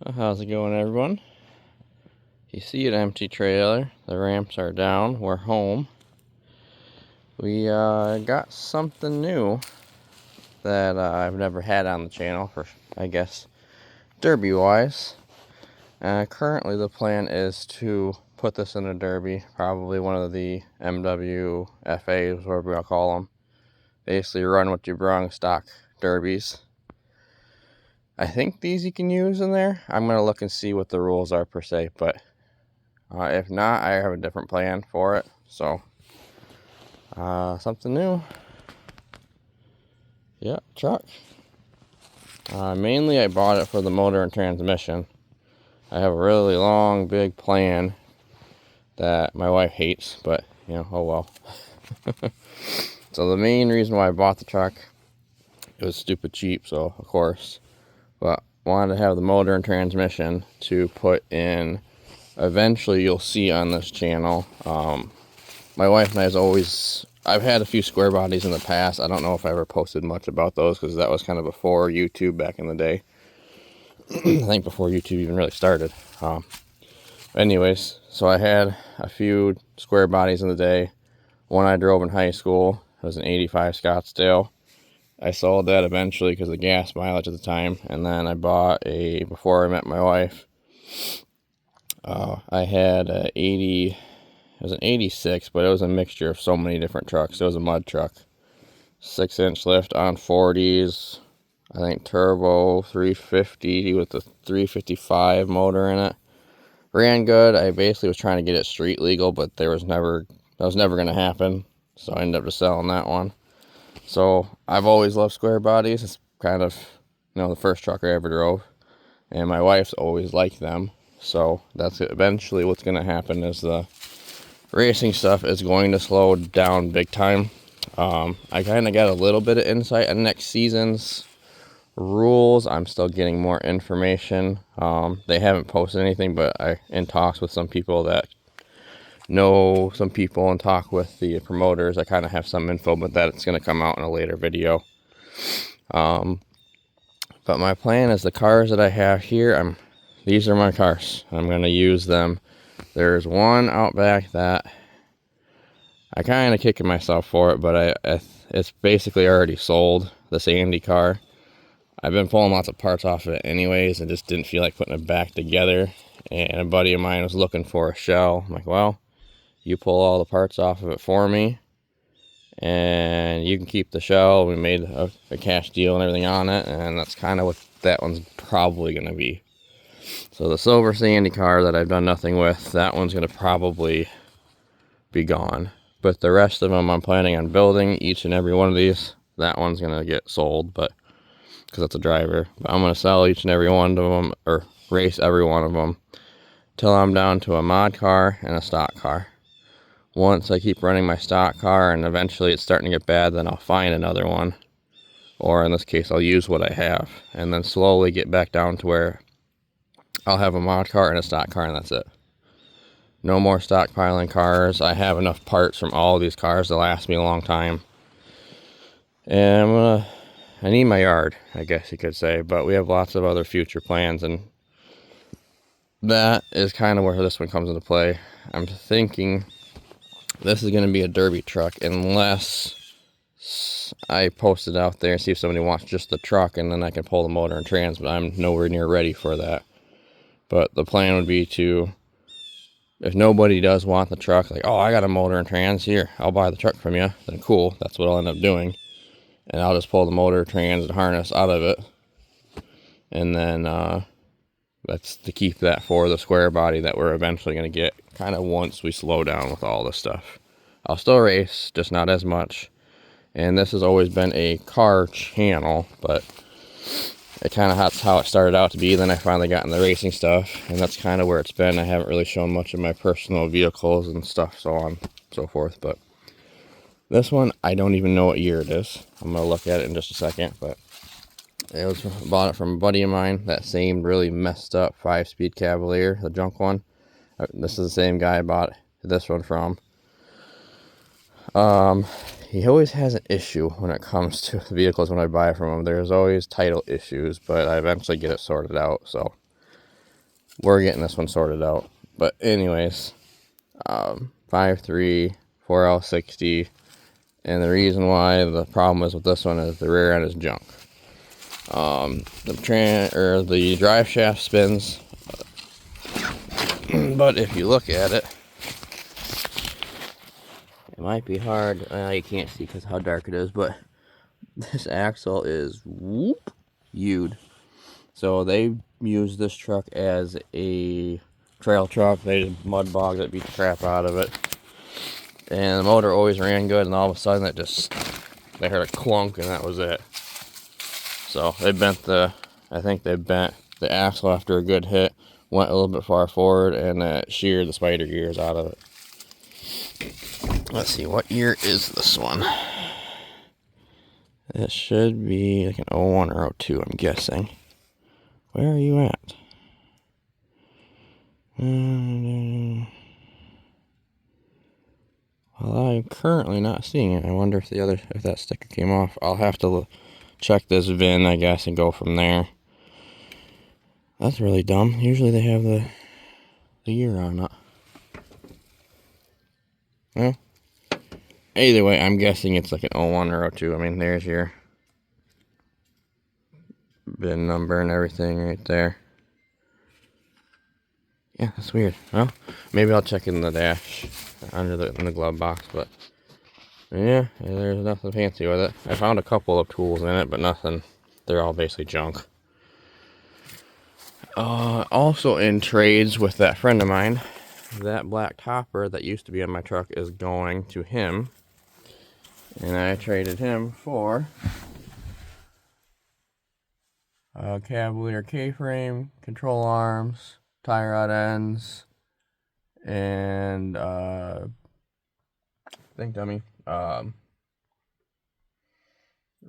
How's it going, everyone? You see an empty trailer. The ramps are down. We're home. We got something new that I've never had on the channel for, I guess, derby wise. Currently the plan is to put this in a derby, probably one of the MWFAs, whatever I'll call them. Basically run what you brung stock derbies. I think these you can use in there. I'm going to look and see what the rules are per se, but if not, I have a different plan for it. So, something new. Yeah, truck. Mainly I bought it for the motor and transmission. I have a really long, big plan that my wife hates, but, oh well. So the main reason why I bought the truck, it was stupid cheap, so of course. But wanted to have the motor and transmission to put in. Eventually you'll see on this channel. My wife and I've had a few square bodies in the past. I don't know if I ever posted much about those because that was kind of before YouTube back in the day. I think before YouTube even really started. Anyways, so I had a few square bodies in the day. One I drove in high school. It was an 85 Scottsdale. I sold that eventually because of the gas mileage at the time. And then I bought before I met my wife, I had a 80, it was an 86, but it was a mixture of so many different trucks. It was a mud truck. 6-inch lift on 40s. I think turbo 350 with the 355 motor in it. Ran good. I basically was trying to get it street legal, but that was never going to happen. So I ended up just selling that one. So I've always loved square bodies. It's kind of, the first truck I ever drove. And my wife's always liked them. So that's eventually what's going to happen is the racing stuff is going to slow down big time. I kind of got a little bit of insight on next season's rules. I'm still getting more information. They haven't posted anything, but I in talks with some people that know some people and talk with the promoters. I kind of have some info, but that it's going to come out in a later video. But my plan is the cars that I have here. These are my cars. I'm going to use them. There's one out back that I kind of kicking myself for it, but it's basically already sold, this Andy car. I've been pulling lots of parts off of it anyways and just didn't feel like putting it back together. And a buddy of mine was looking for a shell. I'm like, well, you pull all the parts off of it for me and you can keep the shell. We made a cash deal and everything on it, and that's kind of what that one's probably going to be. So the silver Sandy car that I've done nothing with, that one's going to probably be gone. But the rest of them I'm planning on building each and every one of these. That one's going to get sold, but because it's a driver. But I'm going to sell each and every one of them, or race every one of them, till I'm down to a mod car and a stock car. Once I keep running my stock car and eventually it's starting to get bad, then I'll find another one. Or in this case, I'll use what I have. And then slowly get back down to where I'll have a mod car and a stock car, and that's it. No more stockpiling cars. I have enough parts from all of these cars to last me a long time. And I need my yard, I guess you could say. But we have lots of other future plans, and that is kind of where this one comes into play. I'm thinking this is going to be a derby truck unless I post it out there and see if somebody wants just the truck, and then I can pull the motor and trans, but I'm nowhere near ready for that. But the plan would be to, if nobody does want the truck, like, oh, I got a motor and trans, here, I'll buy the truck from you, then cool, that's what I'll end up doing. And I'll just pull the motor, trans, and harness out of it. And then that's to keep that for the square body that we're eventually going to get kind of once we slow down with all this stuff. I'll still race, just not as much. And this has always been a car channel, but it kind of that's how it started out to be. Then I finally got in the racing stuff, and that's kind of where it's been. I haven't really shown much of my personal vehicles and stuff, so on and so forth. But this one, I don't even know what year it is. I'm going to look at it in just a second, but bought it from a buddy of mine, that same really messed up 5-speed Cavalier, the junk one. This is the same guy I bought this one from. He always has an issue when it comes to vehicles when I buy from him. There's always title issues, but I eventually get it sorted out. So we're getting this one sorted out. But anyways, 5.3, 4L60, and the reason why the problem is with this one is the rear end is junk. The drive shaft spins, but if you look at it, it might be hard. You can't see because how dark it is, but this axle is hewed. So they use this truck as a trail truck. They just mud bogged it, beat the crap out of it, and the motor always ran good. And all of a sudden, they heard a clunk, and that was it. So they bent I think they bent the axle after a good hit, went a little bit far forward, and sheared the spider gears out of it. Let's see, what year is this one? It should be like an 01 or 02, I'm guessing. Where are you at? Well, I'm currently not seeing it. I wonder if that sticker came off. I'll have to check this VIN, I guess, and go from there. That's really dumb. Usually they have the year on it. Well, either way, I'm guessing it's like an 01 or 02. I mean, there's your VIN number and everything right there. Yeah, that's weird. Well, maybe I'll check in the dash in the glove box, but yeah, there's nothing fancy with it. I found a couple of tools in it, but nothing. They're all basically junk. Also in trades with that friend of mine, that black topper that used to be on my truck is going to him, and I traded him for a Cavalier K-frame, control arms, tie rod ends, and think dummy,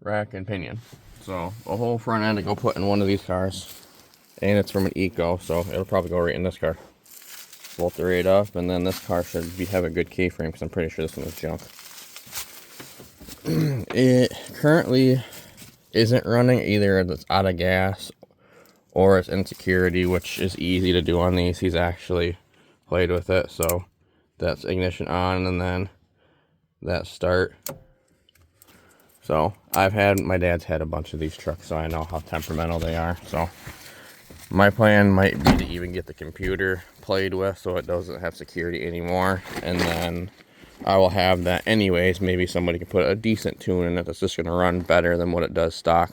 rack and pinion. So a whole front end to go put in one of these cars, and it's from an Eco, so it'll probably go right in this car. Bolt the right up, and then this car should have a good K-frame because I'm pretty sure this one is junk. It currently isn't running. Either it's out of gas or it's insecurity, which is easy to do on these. He's actually played with it. So that's ignition on, and then that start. So my dad's had a bunch of these trucks, so I know how temperamental they are. So my plan might be to even get the computer played with so it doesn't have security anymore, and then I will have that anyways. Maybe somebody can put a decent tune in it that's just going to run better than what it does stock.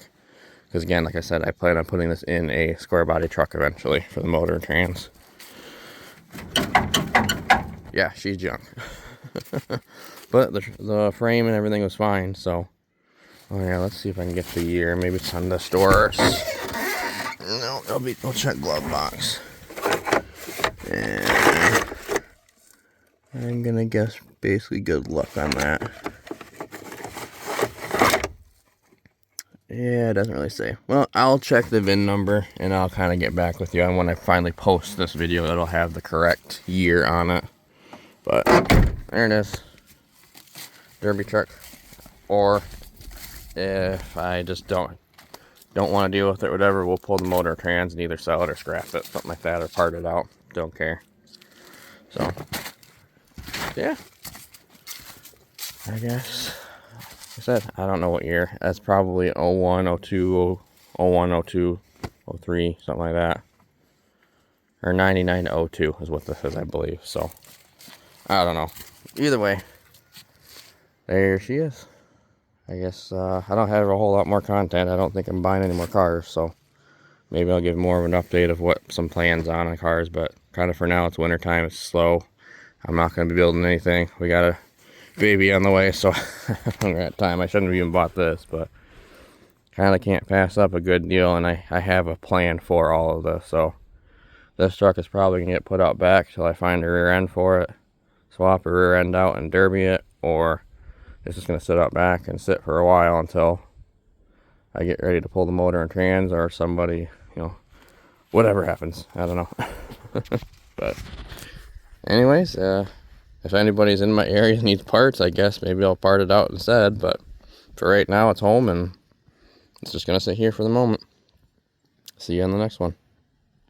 Because again, like I said, I plan on putting this in a square body truck eventually for the motor and trans. Yeah, she's junk. But the frame and everything was fine, so. Oh yeah, let's see if I can get the year. Maybe it's on the stores. No, we'll check glove box. And I'm gonna guess basically good luck on that. Yeah, it doesn't really say. Well, I'll check the VIN number and I'll kind of get back with you. And when I finally post this video, it'll have the correct year on it. But there it is. Derby truck. Or if I just don't want to deal with it, whatever, we'll pull the motor trans and either sell it or scrap it, something like that, or part it out. Don't care. So yeah, I guess, like I said, I don't know what year. That's probably 01, 02, 01, 02, 03, something like that. Or 99 to 02 is what this is, I believe. So I don't know. Either way, there she is. I guess I don't have a whole lot more content. I don't think I'm buying any more cars, so maybe I'll give more of an update of what some plans on cars, but kind of for now, it's winter time, it's slow. I'm not going to be building anything. We got a baby on the way, so I don't got time. I shouldn't have even bought this, but kind of can't pass up a good deal, and I have a plan for all of this. So this truck is probably going to get put out back till I find a rear end for it, swap a rear end out and derby it, or it's just going to sit out back and sit for a while until I get ready to pull the motor and trans, or somebody, whatever happens. I don't know. But anyways, if anybody's in my area needs parts, I guess maybe I'll part it out instead. But for right now, it's home, and it's just going to sit here for the moment. See you on the next one.